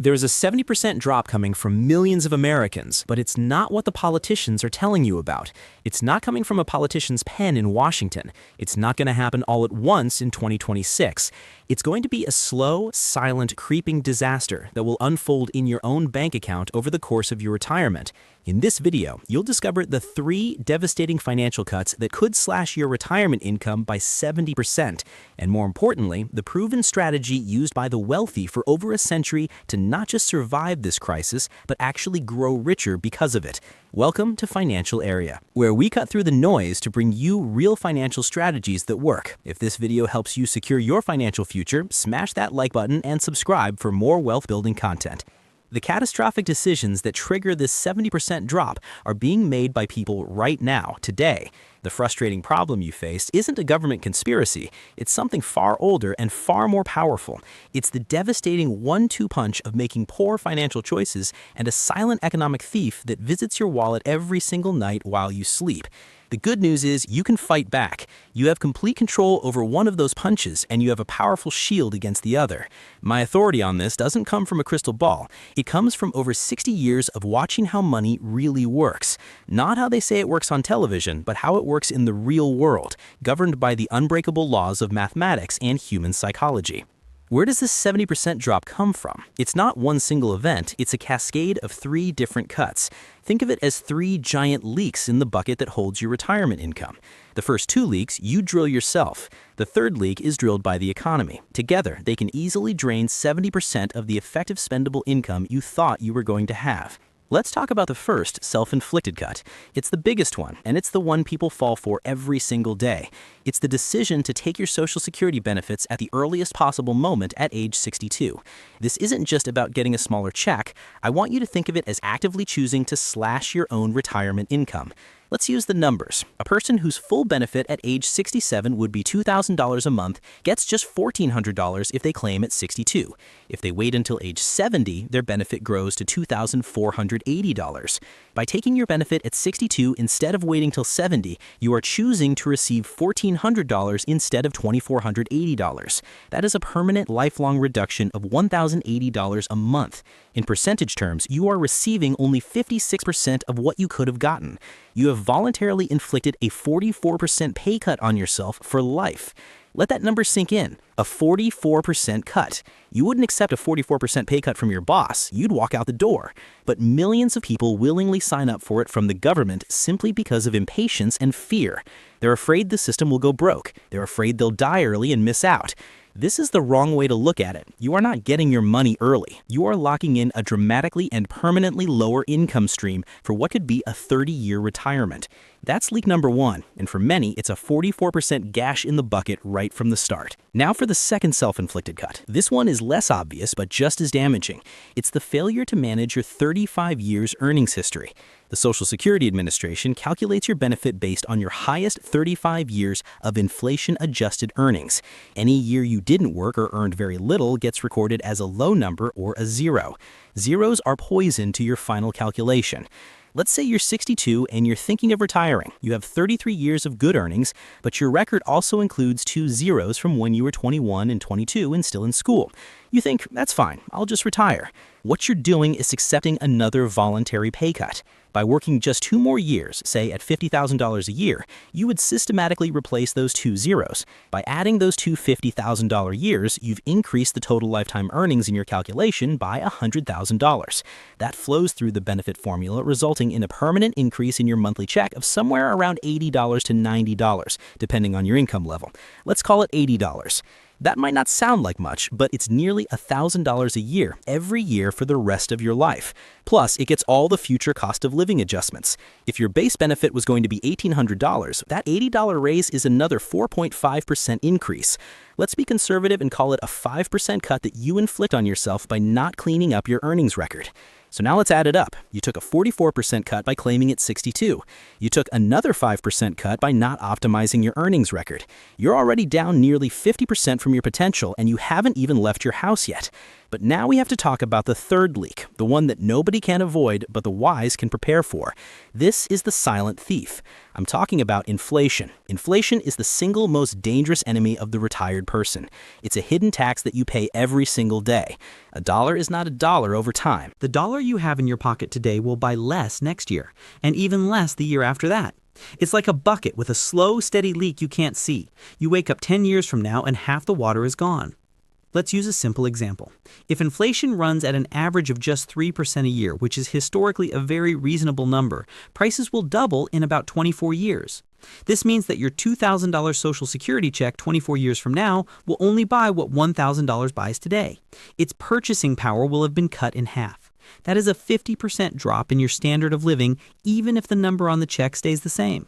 There's a 70% drop coming from millions of Americans, but it's not what the politicians are telling you about. It's not coming from a politician's pen in Washington. It's not going to happen all at once in 2026. It's going to be a slow, silent, creeping disaster that will unfold in your own bank account over the course of your retirement. In this video, you'll discover the 3 devastating financial cuts that could slash your retirement income by 70%, and more importantly, the proven strategy used by the wealthy for over a century to not just survive this crisis, but actually grow richer because of it. Welcome to Financial Area, where we cut through the noise to bring you real financial strategies that work. If this video helps you secure your financial future, smash that like button and subscribe for more wealth-building content. The catastrophic decisions that trigger this 70% drop are being made by people right now, today. The frustrating problem you face isn't a government conspiracy, it's something far older and far more powerful. It's the devastating 1-2 punch of making poor financial choices and a silent economic thief that visits your wallet every single night while you sleep. The good news is you can fight back. You have complete control over one of those punches, and you have a powerful shield against the other. My authority on this doesn't come from a crystal ball. It comes from over 60 years of watching how money really works. Not how they say it works on television, but how it works in the real world, governed by the unbreakable laws of mathematics and human psychology. Where does this 70% drop come from? It's not one single event, it's a cascade of 3 different cuts. Think of it as 3 giant leaks in the bucket that holds your retirement income. The first 2 leaks you drill yourself. The third leak is drilled by the economy. Together, they can easily drain 70% of the effective spendable income you thought you were going to have. Let's talk about the first self-inflicted cut. It's the biggest one, and it's the one people fall for every single day. It's the decision to take your Social Security benefits at the earliest possible moment at age 62. This isn't just about getting a smaller check. I want you to think of it as actively choosing to slash your own retirement income. Let's use the numbers. A person whose full benefit at age 67 would be $2,000 a month gets just $1,400 if they claim at 62. If they wait until age 70, their benefit grows to $2,480. By taking your benefit at 62 instead of waiting till 70, you are choosing to receive $1,400 instead of $2,480. That is a permanent lifelong reduction of $1,080 a month. In percentage terms, you are receiving only 56% of what you could have gotten. You have voluntarily inflicted a 44% pay cut on yourself for life. Let that number sink in. A 44% cut. You wouldn't accept a 44% pay cut from your boss. You'd walk out the door. But millions of people willingly sign up for it from the government simply because of impatience and fear. They're afraid the system will go broke. They're afraid they'll die early and miss out. This is the wrong way to look at it. You are not getting your money early. You are locking in a dramatically and permanently lower income stream for what could be a 30-year retirement. That's leak number 1, and for many, it's a 44% gash in the bucket right from the start. Now for the second self-inflicted cut. This one is less obvious, but just as damaging. It's the failure to manage your 35 years earnings history. The Social Security Administration calculates your benefit based on your highest 35 years of inflation-adjusted earnings. Any year you didn't work or earned very little gets recorded as a low number or a 0. Zeros are poison to your final calculation. Let's say you're 62 and you're thinking of retiring. You have 33 years of good earnings, but your record also includes 2 zeros from when you were 21 and 22 and still in school. You think, that's fine, I'll just retire. What you're doing is accepting another voluntary pay cut. By working just 2 more years, say at $50,000 a year, you would systematically replace those 2 zeros. By adding those 2 $50,000 years, you've increased the total lifetime earnings in your calculation by $100,000. That flows through the benefit formula, resulting in a permanent increase in your monthly check of somewhere around $80 to $90, depending on your income level. Let's call it $80. That might not sound like much, but it's nearly $1,000 a year, every year for the rest of your life. Plus, it gets all the future cost of living adjustments. If your base benefit was going to be $1,800, that $80 raise is another 4.5% increase. Let's be conservative and call it a 5% cut that you inflict on yourself by not cleaning up your earnings record. So now let's add it up. You took a 44% cut by claiming at 62. You took another 5% cut by not optimizing your earnings record. You're already down nearly 50% from your potential, and you haven't even left your house yet. But now we have to talk about the third leak, the one that nobody can avoid but the wise can prepare for. This is the silent thief. I'm talking about inflation. Inflation is the single most dangerous enemy of the retired person. It's a hidden tax that you pay every single day. A dollar is not a dollar over time. The dollar you have in your pocket today will buy less next year, and even less the year after that. It's like a bucket with a slow, steady leak you can't see. You wake up 10 years from now and half the water is gone. Let's use a simple example. If inflation runs at an average of just 3% a year, which is historically a very reasonable number, prices will double in about 24 years. This means that your $2,000 Social Security check 24 years from now will only buy what $1,000 buys today. Its purchasing power will have been cut in half. That is a 50% drop in your standard of living, even if the number on the check stays the same.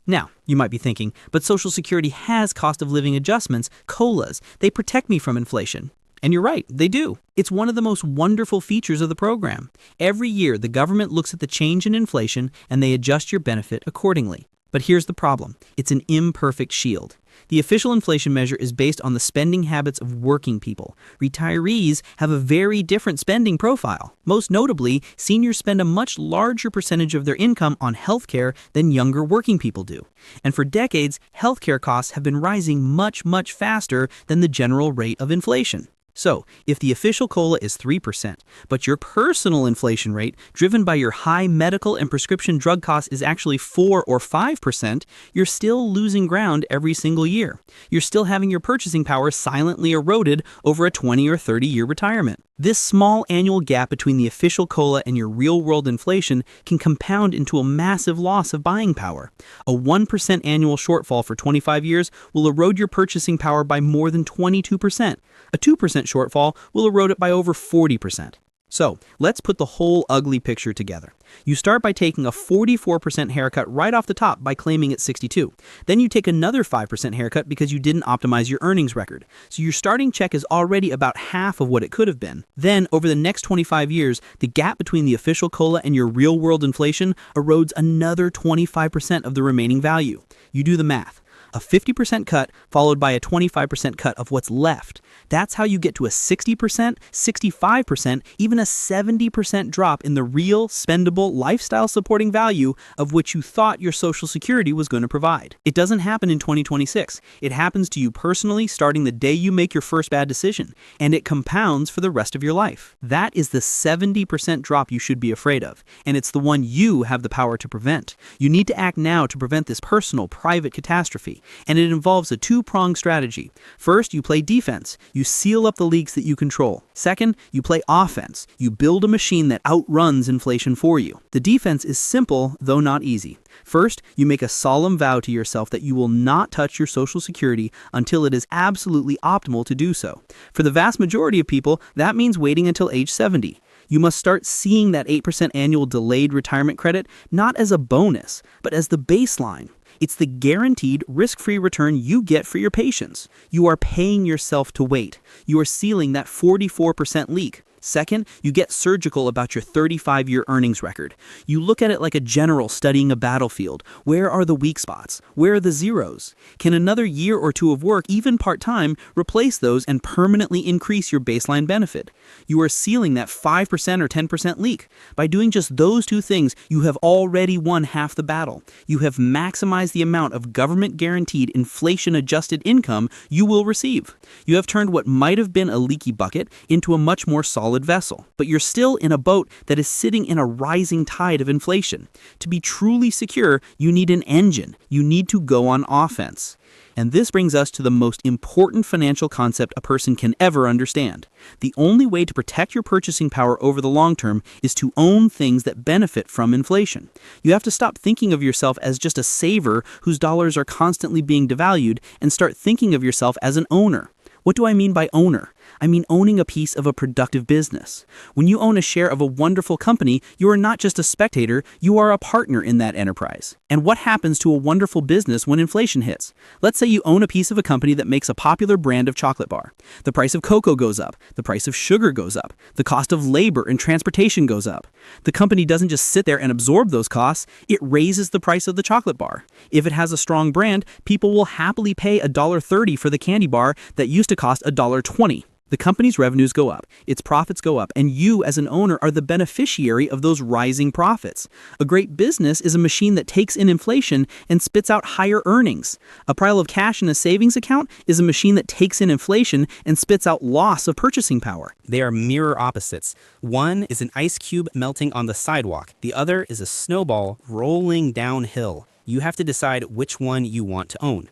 Now, you might be thinking, but Social Security has cost of living adjustments, COLAs. They protect me from inflation. And you're right, they do. It's one of the most wonderful features of the program. Every year, the government looks at the change in inflation and they adjust your benefit accordingly. But here's the problem. It's an imperfect shield. The official inflation measure is based on the spending habits of working people. Retirees have a very different spending profile. Most notably, seniors spend a much larger percentage of their income on healthcare than younger working people do. And for decades, healthcare costs have been rising much faster than the general rate of inflation. So, if the official COLA is 3%, but your personal inflation rate, driven by your high medical and prescription drug costs, is actually 4 or 5%, you're still losing ground every single year. You're still having your purchasing power silently eroded over a 20 or 30-year retirement. This small annual gap between the official COLA and your real-world inflation can compound into a massive loss of buying power. A 1% annual shortfall for 25 years will erode your purchasing power by more than 22%. A 2% shortfall will erode it by over 40%. So, let's put the whole ugly picture together. You start by taking a 44% haircut right off the top by claiming it's 62. Then you take another 5% haircut because you didn't optimize your earnings record. So your starting check is already about half of what it could have been. Then, over the next 25 years, the gap between the official COLA and your real-world inflation erodes another 25% of the remaining value. You do the math. A 50% cut followed by a 25% cut of what's left. That's how you get to a 60%, 65%, even a 70% drop in the real, spendable, lifestyle-supporting value of which you thought your Social Security was going to provide. It doesn't happen in 2026. It happens to you personally starting the day you make your first bad decision, and it compounds for the rest of your life. That is the 70% drop you should be afraid of, and it's the one you have the power to prevent. You need to act now to prevent this personal, private catastrophe. And it involves a two-pronged strategy. First, you play defense. You seal up the leaks that you control. Second, you play offense. You build a machine that outruns inflation for you. The defense is simple, though not easy. First, you make a solemn vow to yourself that you will not touch your Social Security until it is absolutely optimal to do so. For the vast majority of people, that means waiting until age 70. You must start seeing that 8% annual delayed retirement credit not as a bonus, but as the baseline. It's the guaranteed risk-free return you get for your patience. You are paying yourself to wait. You are sealing that 44% leak. Second, you get surgical about your 35-year earnings record. You look at it like a general studying a battlefield. Where are the weak spots? Where are the zeros? Can another year or two of work, even part-time, replace those and permanently increase your baseline benefit? You are sealing that 5% or 10% leak. By doing just those two things, you have already won half the battle. You have maximized the amount of government-guaranteed inflation-adjusted income you will receive. You have turned what might have been a leaky bucket into a much more solid vessel, but you're still in a boat that is sitting in a rising tide of inflation. To be truly secure, you need an engine. You need to go on offense. And this brings us to the most important financial concept a person can ever understand. The only way to protect your purchasing power over the long term is to own things that benefit from inflation. You have to stop thinking of yourself as just a saver whose dollars are constantly being devalued and start thinking of yourself as an owner. What do I mean by owner? I mean owning a piece of a productive business. When you own a share of a wonderful company, you are not just a spectator, you are a partner in that enterprise. And what happens to a wonderful business when inflation hits? Let's say you own a piece of a company that makes a popular brand of chocolate bar. The price of cocoa goes up, the price of sugar goes up, the cost of labor and transportation goes up. The company doesn't just sit there and absorb those costs, it raises the price of the chocolate bar. If it has a strong brand, people will happily pay $1.30 for the candy bar that used to cost $1.20. The company's revenues go up, its profits go up, and you as an owner are the beneficiary of those rising profits. A great business is a machine that takes in inflation and spits out higher earnings. A pile of cash in a savings account is a machine that takes in inflation and spits out loss of purchasing power. They are mirror opposites. One is an ice cube melting on the sidewalk. The other is a snowball rolling downhill. You have to decide which one you want to own.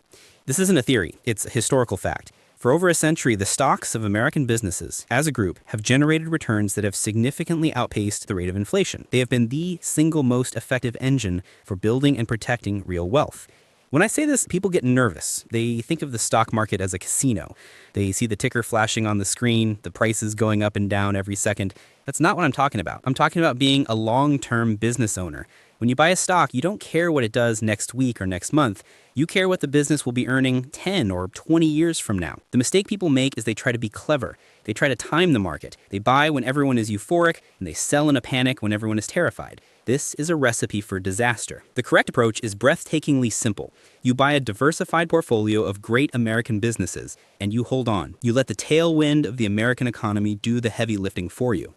This isn't a theory, it's a historical fact. For over a century, the stocks of American businesses, as a group, have generated returns that have significantly outpaced the rate of inflation. They have been the single most effective engine for building and protecting real wealth. When I say this, people get nervous. They think of the stock market as a casino. They see the ticker flashing on the screen, the prices going up and down every second. That's not what I'm talking about. I'm talking about being a long-term business owner. When you buy a stock, you don't care what it does next week or next month. You care what the business will be earning 10 or 20 years from now. The mistake people make is they try to be clever. They try to time the market. They buy when everyone is euphoric, and they sell in a panic when everyone is terrified. This is a recipe for disaster. The correct approach is breathtakingly simple. You buy a diversified portfolio of great American businesses, and you hold on. You let the tailwind of the American economy do the heavy lifting for you.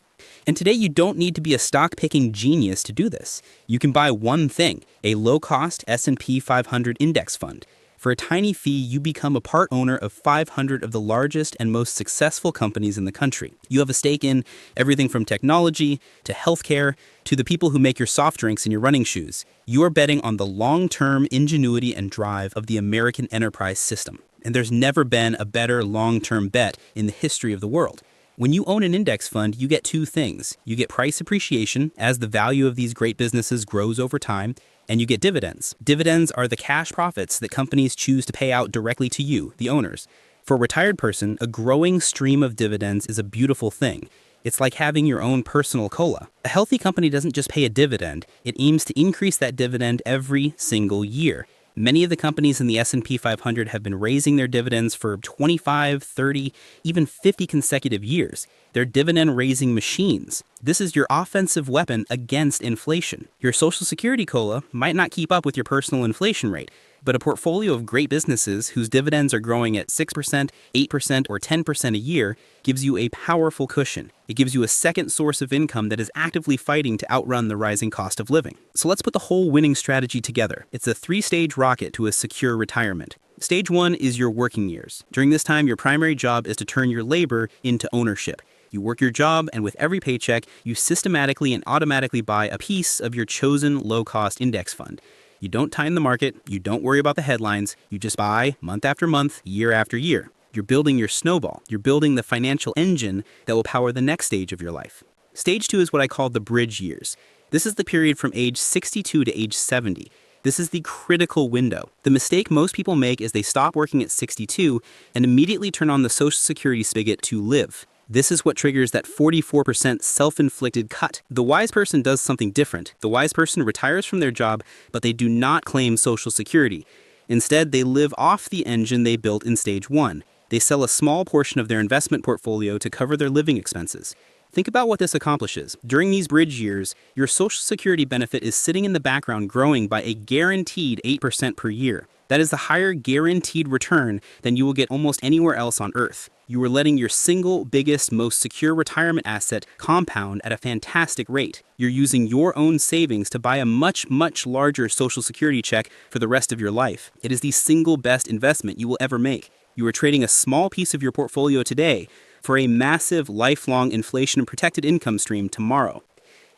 And today you don't need to be a stock-picking genius to do this. You can buy one thing, a low-cost S&P 500 index fund. For a tiny fee, you become a part owner of 500 of the largest and most successful companies in the country. You have a stake in everything from technology to healthcare to the people who make your soft drinks and your running shoes. You are betting on the long-term ingenuity and drive of the American enterprise system. And there's never been a better long-term bet in the history of the world. When you own an index fund, you get two things. You get price appreciation as the value of these great businesses grows over time, and you get dividends. Dividends are the cash profits that companies choose to pay out directly to you, the owners. For a retired person, a growing stream of dividends is a beautiful thing. It's like having your own personal cola. A healthy company doesn't just pay a dividend, it aims to increase that dividend every single year. Many of the companies in the S&P 500 have been raising their dividends for 25, 30, even 50 consecutive years. They're dividend-raising machines. This is your offensive weapon against inflation. Your Social Security COLA might not keep up with your personal inflation rate, but a portfolio of great businesses whose dividends are growing at 6%, 8%, or 10% a year gives you a powerful cushion. It gives you a second source of income that is actively fighting to outrun the rising cost of living. So let's put the whole winning strategy together. It's a three-stage rocket to a secure retirement. Stage one is your working years. During this time, your primary job is to turn your labor into ownership. You work your job, and with every paycheck, you systematically and automatically buy a piece of your chosen low-cost index fund. You don't time the market, you don't worry about the headlines, you just buy month after month, year after year. You're building your snowball. You're building the financial engine that will power the next stage of your life. Stage two is what I call the bridge years. This is the period from age 62 to age 70. This is the critical window. The mistake most people make is they stop working at 62 and immediately turn on the Social Security spigot to live. This is what triggers that 44% self-inflicted cut. The wise person does something different. The wise person retires from their job, but they do not claim Social Security. Instead, they live off the engine they built in stage one. They sell a small portion of their investment portfolio to cover their living expenses. Think about what this accomplishes. During these bridge years, your Social Security benefit is sitting in the background growing by a guaranteed 8% per year. That is a higher guaranteed return than you will get almost anywhere else on Earth. You are letting your single biggest, most secure retirement asset compound at a fantastic rate. You're using your own savings to buy a much, much larger Social Security check for the rest of your life. It is the single best investment you will ever make. You are trading a small piece of your portfolio today for a massive, lifelong inflation-protected income stream tomorrow.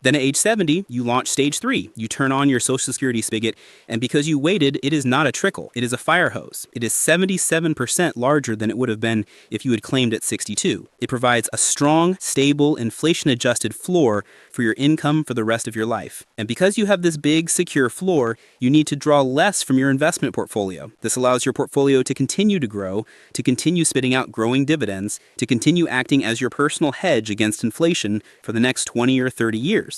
Then at age 70, you launch stage three. You turn on your Social Security spigot, and because you waited, it is not a trickle. It is a fire hose. It is 77% larger than it would have been if you had claimed at 62. It provides a strong, stable, inflation-adjusted floor for your income for the rest of your life. And because you have this big, secure floor, you need to draw less from your investment portfolio. This allows your portfolio to continue to grow, to continue spitting out growing dividends, to continue acting as your personal hedge against inflation for the next 20 or 30 years.